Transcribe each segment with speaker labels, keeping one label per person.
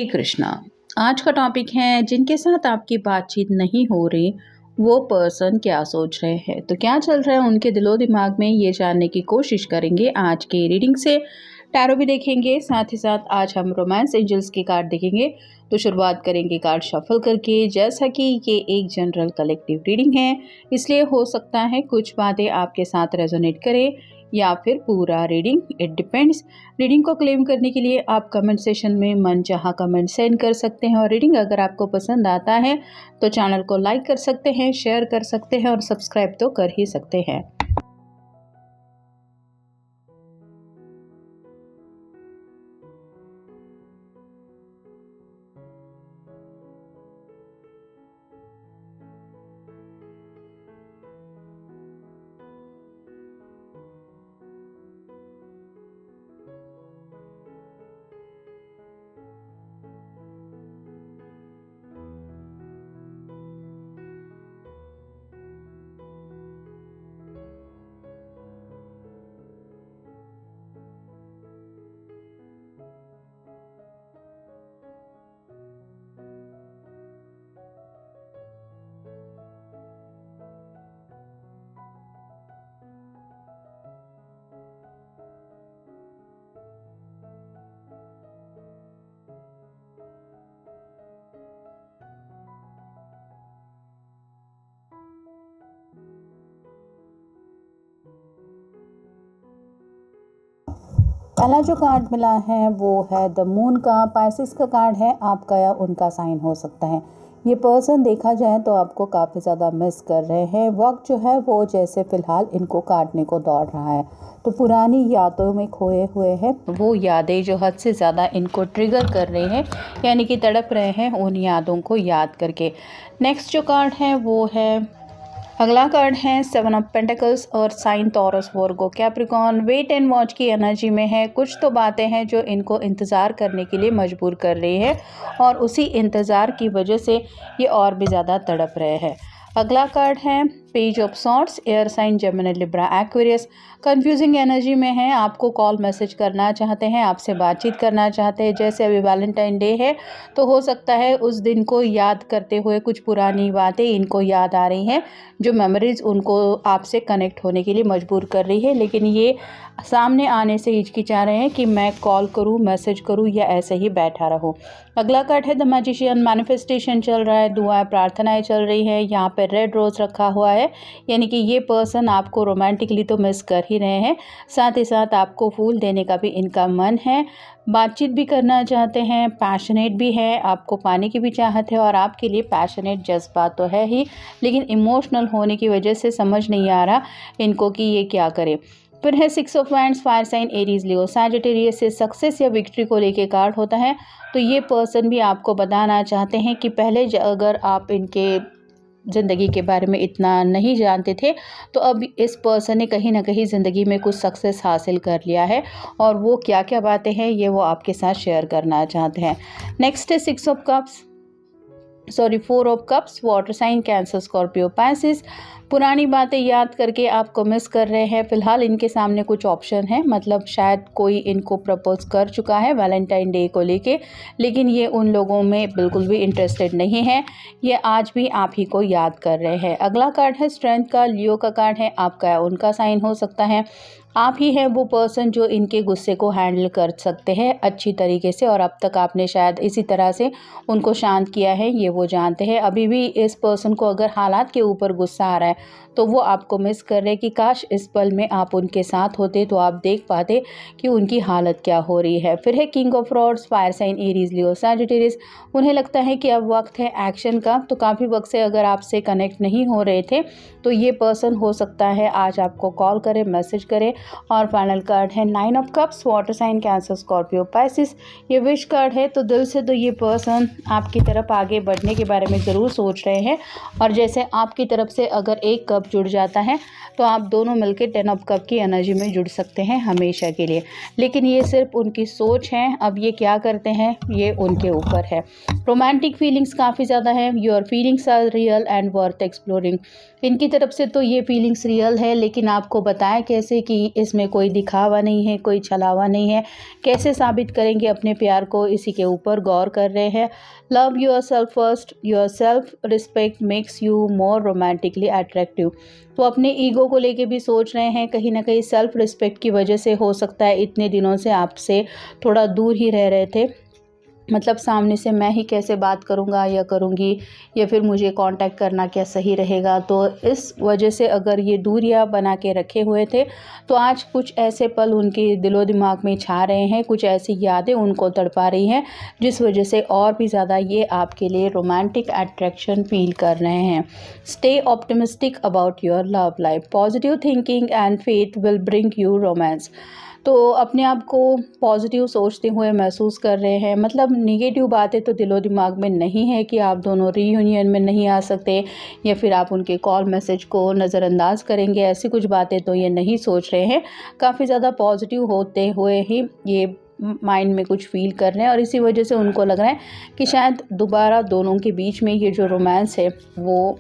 Speaker 1: कृष्णा। आज का टॉपिक है जिनके साथ आपकी बातचीत नहीं हो रही वो पर्सन क्या सोच रहे हैं, तो क्या चल रहा है उनके दिलो दिमाग में, ये जानने की कोशिश करेंगे आज के रीडिंग से। टैरो भी देखेंगे, साथ ही साथ आज हम रोमांस एंजल्स के कार्ड देखेंगे। तो शुरुआत करेंगे कार्ड शफल करके। जैसा कि ये एक जनरल कलेक्टिव रीडिंग है, इसलिए हो सकता है कुछ बातें आपके साथ रेजोनेट करें या फिर पूरा रीडिंग, इट डिपेंड्स। रीडिंग को क्लेम करने के लिए आप कमेंट सेशन में मन चाहा कमेंट सेंड कर सकते हैं, और रीडिंग अगर आपको पसंद आता है तो चैनल को लाइक कर सकते हैं, शेयर कर सकते हैं और सब्सक्राइब तो कर ही सकते हैं। पहला जो कार्ड मिला है वो है द मून का। पाइसेस का कार्ड है, आपका या उनका साइन हो सकता है। ये पर्सन देखा जाए तो आपको काफ़ी ज़्यादा मिस कर रहे हैं। वक्त जो है वो जैसे फ़िलहाल इनको काटने को दौड़ रहा है, तो पुरानी यादों में खोए हुए हैं। वो यादें जो हद से ज़्यादा इनको ट्रिगर कर रहे हैं, यानी कि तड़प रहे हैं उन यादों को याद करके। नेक्स्ट जो कार्ड है वो है, अगला कार्ड है सेवन ऑफ पेंटिकल्स और sign Taurus Virgo Capricorn. Wait and watch की एनर्जी में है। कुछ तो बातें हैं जो इनको इंतज़ार करने के लिए मजबूर कर रही है, और उसी इंतज़ार की वजह से ये और भी ज़्यादा तड़प रहे हैं। अगला कार्ड है page of swords, air sign Gemini Libra Aquarius. Confusing energy में है। आपको कॉल मैसेज करना चाहते हैं, आपसे बातचीत करना चाहते हैं। जैसे अभी वैलेंटाइन डे है तो हो सकता है उस दिन को याद करते हुए कुछ पुरानी बातें इनको याद आ रही हैं, जो मेमोरीज उनको आपसे कनेक्ट होने के लिए मजबूर कर रही है, लेकिन ये सामने आने से हिचकिचा रहे हैं कि मैं कॉल करूं, मैसेज करूं या ऐसे ही बैठा रहूं। अगला कार्ड है द मैजिशियन। मैनिफेस्टेशन चल रहा है, दुआएं प्रार्थनाएं चल रही है। यहाँ पे रेड रोज रखा हुआ है, यानी कि ये पर्सन आपको रोमांटिकली तो मिस कर ही रहे हैं, साथ ही साथ आपको फूल देने का भी इनका मन है। बातचीत भी करना चाहते हैं, पैशनेट भी है, आपको पाने की भी चाहत है, और आपके लिए पैशनेट जज्बा तो है ही, लेकिन इमोशनल होने की वजह से समझ नहीं आ रहा इनको कि ये क्या करे। फिर है six of wands, fire sign Aries Leo Sagittarius से सक्सेस या विक्ट्री को लेके कार्ड होता है। तो ये पर्सन भी आपको बताना चाहते हैं कि पहले अगर आप इनके ज़िंदगी के बारे में इतना नहीं जानते थे, तो अब इस पर्सन ने कहीं ना कहीं ज़िंदगी में कुछ सक्सेस हासिल कर लिया है, और वो क्या क्या बातें हैं ये वो आपके साथ शेयर करना चाहते हैं। नेक्स्ट है four of cups, water sign Cancer Scorpio Pisces. पुरानी बातें याद करके आपको मिस कर रहे हैं। फिलहाल इनके सामने कुछ ऑप्शन है, मतलब शायद कोई इनको प्रपोज कर चुका है वैलेंटाइन डे को लेके, लेकिन ये उन लोगों में बिल्कुल भी इंटरेस्टेड नहीं है। ये आज भी आप ही को याद कर रहे हैं। अगला कार्ड है स्ट्रेंथ का। लियो का कार्ड है, आपका या उनका साइन हो सकता है। आप ही हैं वो पर्सन जो इनके गुस्से को हैंडल कर सकते हैं अच्छी तरीके से, और अब तक आपने शायद इसी तरह से उनको शांत किया है, ये वो जानते हैं। अभी भी इस पर्सन को अगर हालात के ऊपर गुस्सा आ रहा है तो वो आपको मिस कर रहे हैं कि काश इस पल में आप उनके साथ होते तो आप देख पाते कि उनकी हालत क्या हो रही है। फिर है king of rods, fire sign Aries Leo Sagittarius. उन्हें लगता है कि अब वक्त है एक्शन का, तो काफ़ी वक्त से अगर आपसे कनेक्ट नहीं हो रहे थे तो ये पर्सन हो सकता है आज आपको कॉल करे, मैसेज करे। और फाइनल कार्ड है nine of cups, water sign Cancer Scorpio Pisces. ये विश कार्ड है, तो दिल से तो ये पर्सन आपकी तरफ आगे बढ़ने के बारे में ज़रूर सोच रहे हैं, और जैसे आपकी तरफ से अगर एक कप जुड़ जाता है तो आप दोनों मिलकर 10 ऑफ कप की एनर्जी में जुड़ सकते हैं हमेशा के लिए। लेकिन ये सिर्फ उनकी सोच है, अब ये क्या करते हैं ये उनके ऊपर है। रोमांटिक फीलिंग्स काफ़ी ज़्यादा है। Your feelings are real and worth exploring. इनकी तरफ से तो ये फीलिंग्स रियल है, लेकिन आपको बताएं कैसे कि नहीं, इसमें कोई दिखावा नहीं है, कोई छलावा नहीं है। कैसे साबित करेंगे अपने प्यार को, इसी के ऊपर गौर कर रहे हैं। Love your self first, your self respect makes you more romantically attractive. तो अपने ईगो को लेके भी सोच रहे हैं, कहीं ना कहीं सेल्फ रिस्पेक्ट की वजह से हो सकता है इतने दिनों से आपसे थोड़ा दूर ही रह रहे थे। मतलब सामने से मैं ही कैसे बात करूँगा या करूँगी, या फिर मुझे कांटेक्ट करना क्या सही रहेगा। तो इस वजह से अगर ये दूरियां बना के रखे हुए थे, तो आज कुछ ऐसे पल उनके दिलो दिमाग में छा रहे हैं, कुछ ऐसी यादें उनको तड़पा रही हैं, जिस वजह से और भी ज़्यादा ये आपके लिए रोमांटिक अट्रैक्शन फील कर रहे हैं। Stay optimistic about your love life, positive thinking and faith will bring you romance. तो अपने आप को पॉजिटिव सोचते हुए महसूस कर रहे हैं। मतलब निगेटिव बातें तो दिलो दिमाग में नहीं है कि आप दोनों रीयूनियन में नहीं आ सकते, या फिर आप उनके कॉल मैसेज को नज़रअंदाज करेंगे, ऐसी कुछ बातें तो ये नहीं सोच रहे हैं। काफ़ी ज़्यादा पॉजिटिव होते हुए ही ये माइंड में कुछ फील कर रहे हैं, और इसी वजह से उनको लग रहा है कि शायद दोबारा दोनों के बीच में ये जो रोमांस है वो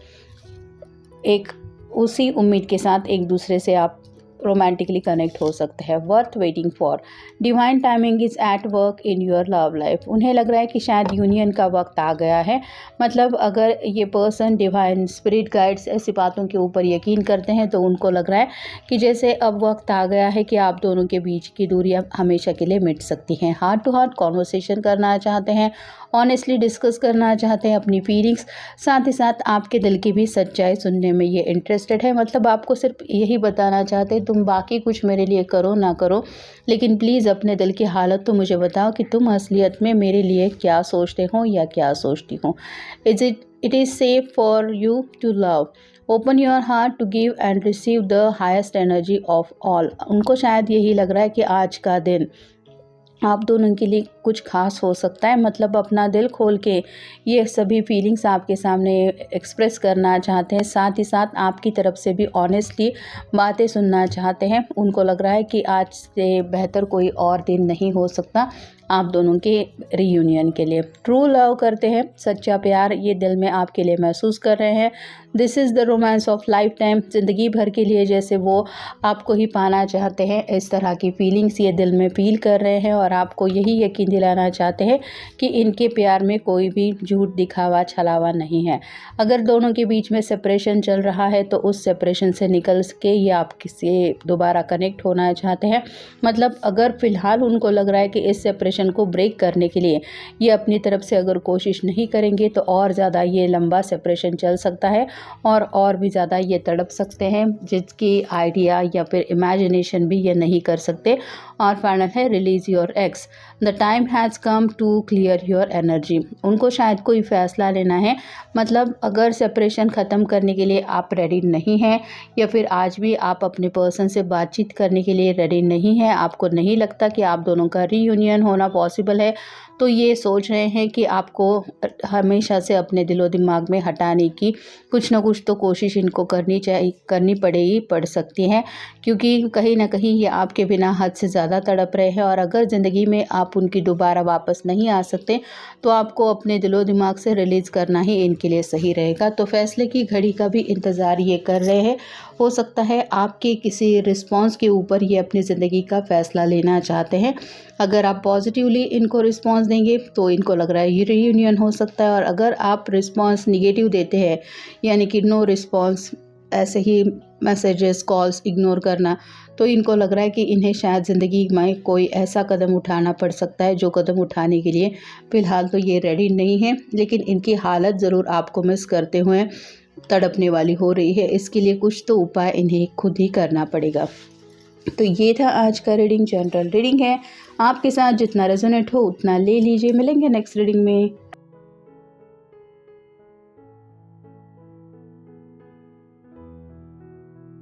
Speaker 1: एक उसी उम्मीद के साथ एक दूसरे से आप रोमांटिकली कनेक्ट हो सकते हैं। Worth waiting for, divine timing is at work in your love life. उन्हें लग रहा है कि शायद यूनियन का वक्त आ गया है। मतलब अगर ये पर्सन डिवाइन स्पिरिट गाइड्स ऐसी बातों के ऊपर यकीन करते हैं, तो उनको लग रहा है कि जैसे अब वक्त आ गया है कि आप दोनों के बीच की दूरियां हमेशा के लिए मिट सकती हैं। हार्ट टू हार्ट कॉन्वर्सेशन करना चाहते हैं, ऑनेस्टली डिस्कस करना चाहते हैं अपनी फीलिंग्स, साथ ही साथ आपके दिल की भी सच्चाई सुनने में ये इंटरेस्टेड है। मतलब आपको सिर्फ यही बताना चाहते हैं, तुम बाकी कुछ मेरे लिए करो ना करो, लेकिन प्लीज़ अपने दिल की हालत तो मुझे बताओ कि तुम असलियत में मेरे लिए क्या सोचते हो या क्या सोचती हो। It is safe for you to love, open your heart to give and receive the highest energy of all. उनको शायद यही लग रहा है कि आज का दिन आप दोनों के लिए कुछ खास हो सकता है। मतलब अपना दिल खोल के ये सभी फीलिंग्स आपके सामने एक्सप्रेस करना चाहते हैं, साथ ही साथ आपकी तरफ से भी ऑनेस्टली बातें सुनना चाहते हैं। उनको लग रहा है कि आज से बेहतर कोई और दिन नहीं हो सकता आप दोनों के रीयूनियन के लिए। ट्रू लव करते हैं, सच्चा प्यार ये दिल में आपके लिए महसूस कर रहे हैं। This is the romance of life time, ज़िंदगी भर के लिए जैसे वो आपको ही पाना चाहते हैं, इस तरह की फीलिंग्स ये दिल में फील कर रहे हैं, और आपको यही यकीन दिलाना चाहते हैं कि इनके प्यार में कोई भी झूठ दिखावा छलावा नहीं है। अगर दोनों के बीच में सेपरेशन चल रहा है, तो उस सेपरेशन से निकल के ये आपसे दोबारा कनेक्ट होना चाहते हैं। मतलब अगर फ़िलहाल उनको लग रहा है कि इस सेपरेशन को ब्रेक करने के लिए ये अपनी तरफ से अगर कोशिश नहीं करेंगे, तो और ज़्यादा ये लंबा सेपरेशन चल सकता है, और भी ज़्यादा ये तड़प सकते हैं, जिसकी आइडिया या फिर इमेजिनेशन भी ये नहीं कर सकते। और फाइनल है, release your ex, the time has come to clear your energy. उनको शायद कोई फ़ैसला लेना है। मतलब अगर सेपरेशन ख़त्म करने के लिए आप रेडी नहीं हैं, या फिर आज भी आप अपने पर्सन से बातचीत करने के लिए रेडी नहीं हैं, आपको नहीं लगता कि आप दोनों का रीयूनियन होना पॉसिबल है, तो ये सोच रहे हैं कि आपको हमेशा से अपने दिलो दिमाग में हटाने की कुछ ना कुछ तो कोशिश इनको करनी पड़ सकती है, क्योंकि कहीं ना कहीं ये आपके बिना हद से ज़्यादा तड़प रहे हैं। और अगर ज़िंदगी में आप उनकी दोबारा वापस नहीं आ सकते, तो आपको अपने दिलो दिमाग से रिलीज़ करना ही इनके लिए सही रहेगा। तो फैसले की घड़ी का भी इंतज़ार ये कर रहे हैं। हो सकता है आपके किसी रिस्पॉन्स के ऊपर ये अपनी ज़िंदगी का फ़ैसला लेना चाहते हैं। अगर आप पॉजिटिवली इनको रिस्पॉन्स देंगे, तो इनको लग रहा है ये रीयूनियन हो सकता है, और अगर आप रिस्पॉन्स निगेटिव देते हैं, यानी कि नो रिस्पॉन्स, ऐसे ही मैसेजेस कॉल्स इग्नोर करना, तो इनको लग रहा है कि इन्हें शायद ज़िंदगी में कोई ऐसा कदम उठाना पड़ सकता है जो कदम उठाने के लिए फ़िलहाल तो ये रेडी नहीं है, लेकिन इनकी हालत ज़रूर आपको मिस करते हुए तड़पने वाली हो रही है। इसके लिए कुछ तो उपाय इन्हें खुद ही करना पड़ेगा। तो ये था आज का रीडिंग, जनरल रीडिंग है। आपके साथ जितना रेजोनेट हो उतना ले लीजिए। मिलेंगे नेक्स्ट रीडिंग में।